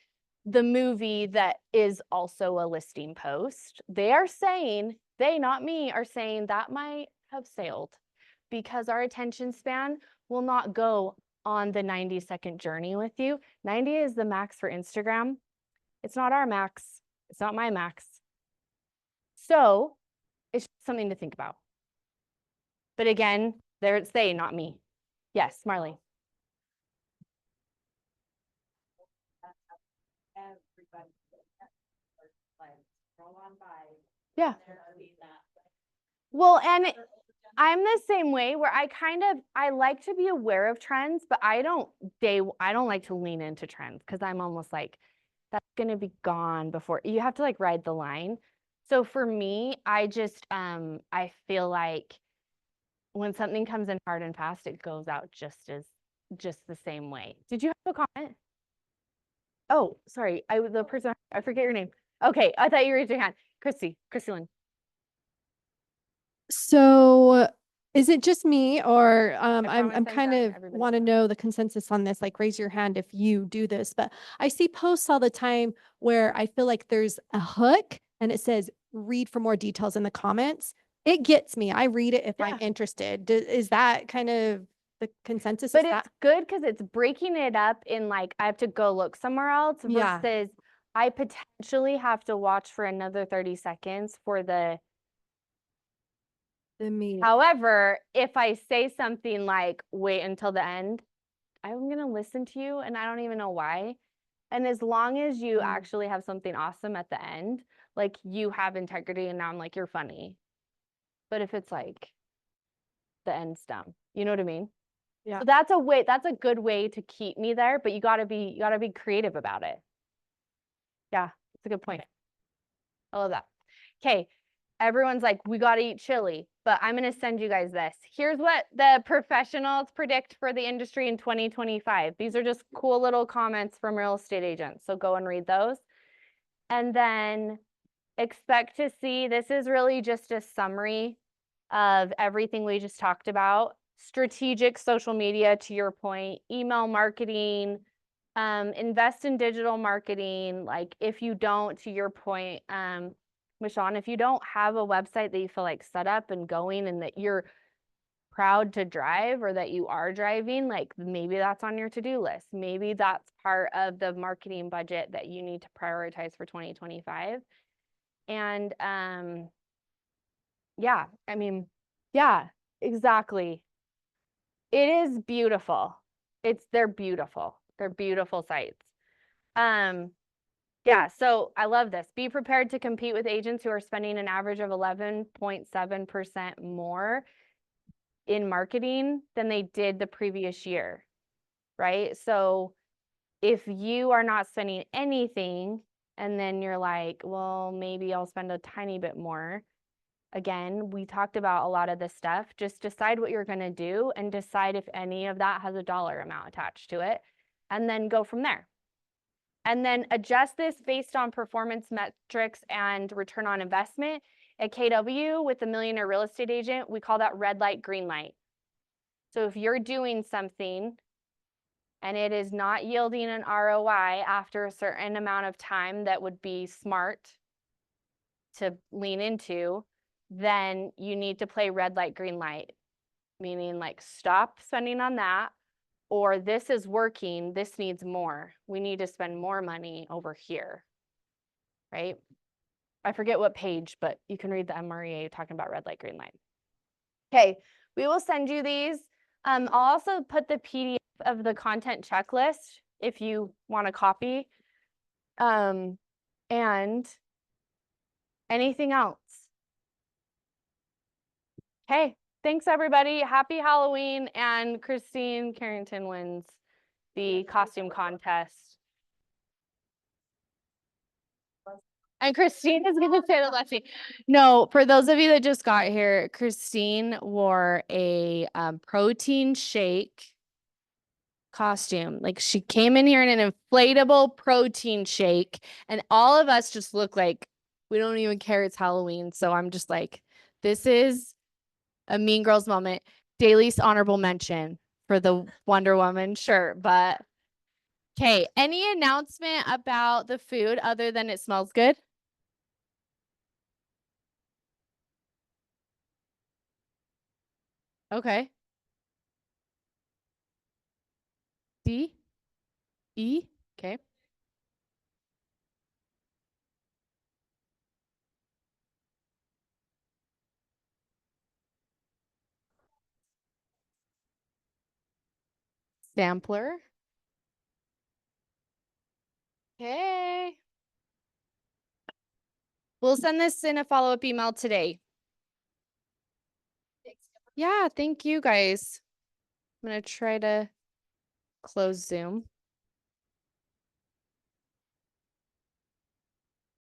the movie that is also a listing post. They are saying, they, not me, are saying that might have sailed because our attention span will not go on the 90-second journey with you. 90 is the max for Instagram. It's not our max. It's not my max. So it's something to think about. But again, there it's they, not me. Yes, Marley. Yeah. Well, and I'm the same way where I like to be aware of trends, but I don't like to lean into trends because I'm almost like, that's gonna be gone before you have to like ride the line. So for me, I just I feel like when something comes in hard and fast, it goes out just the same way. Did you have a comment? Oh, sorry. The person, I forget your name. Okay, I thought you raised your hand. Christy Lynn. So is it just me or promise I'm I'm kind done. of Everybody- want to know the consensus on this, like raise your hand if you do this, but I see posts all the time where I feel like there's a hook and it says read for more details in the comments. It gets me. I read it if I'm Yeah. interested. Is that kind of the consensus? But Is it's good because it's breaking it up in like, I have to go look somewhere else Yeah. versus I potentially have to watch for another 30 seconds for the. the meaning? However, if I say something like, wait until the end, I'm going to listen to you and I don't even know why. And as long as you actually have something awesome at the end, like you have integrity and now I'm like, you're funny. But if it's like the end's dumb, you know what I mean? Yeah. So that's a good way to keep me there, but you gotta be creative about it. Yeah, it's a good point. I love that. Okay, everyone's like, we gotta eat chili, but I'm gonna send you guys this. Here's what the professionals predict for the industry in 2025. These are just cool little comments from real estate agents, so go and read those. And then expect to see, this is really just a summary of everything we just talked about. Strategic social media, to your point, email marketing, invest in digital marketing. Like if you don't, to your point, Michonne, if you don't have a website that you feel like set up and going and that you're proud to drive or that you are driving, like maybe that's on your to-do list. Maybe that's part of the marketing budget that you need to prioritize for 2025. And yeah, I mean, yeah, exactly. It is beautiful. They're beautiful. They're beautiful sites. Yeah, so I love this. Be prepared to compete with agents who are spending an average of 11.7% more in marketing than they did the previous year, right? So if you are not spending anything and then you're like, well, maybe I'll spend a tiny bit more. Again, we talked about a lot of this stuff. Just decide what you're going to do and decide if any of that has a dollar amount attached to it, and then go from there. And then adjust this based on performance metrics and return on investment. At KW, with the Millionaire Real Estate Agent, we call that red light, green light. So if you're doing something and it is not yielding an ROI after a certain amount of time that would be smart to lean into, then you need to play red light, green light, meaning like stop spending on that, or this is working, this needs more. We need to spend more money over here, right? I forget what page, but you can read the MREA talking about red light, green light. Okay, we will send you these. I'll also put the PDF of the content checklist if you want a copy. And anything else? Okay, thanks everybody. Happy Halloween. And Christine Carrington wins the costume contest. And Christine is going to say the blessing. No, for those of you that just got here, Christine wore a protein shake costume. Like she came in here in an inflatable protein shake, and all of us just look like we don't even care it's Halloween. So I'm just like, this is a Mean Girls moment. Daly's honorable mention for the Wonder Woman shirt. But okay, any announcement about the food other than it smells good? Okay. D, E, okay. Sampler. Okay. We'll send this in a follow-up email today. Yeah, thank you guys. I'm gonna try to close Zoom.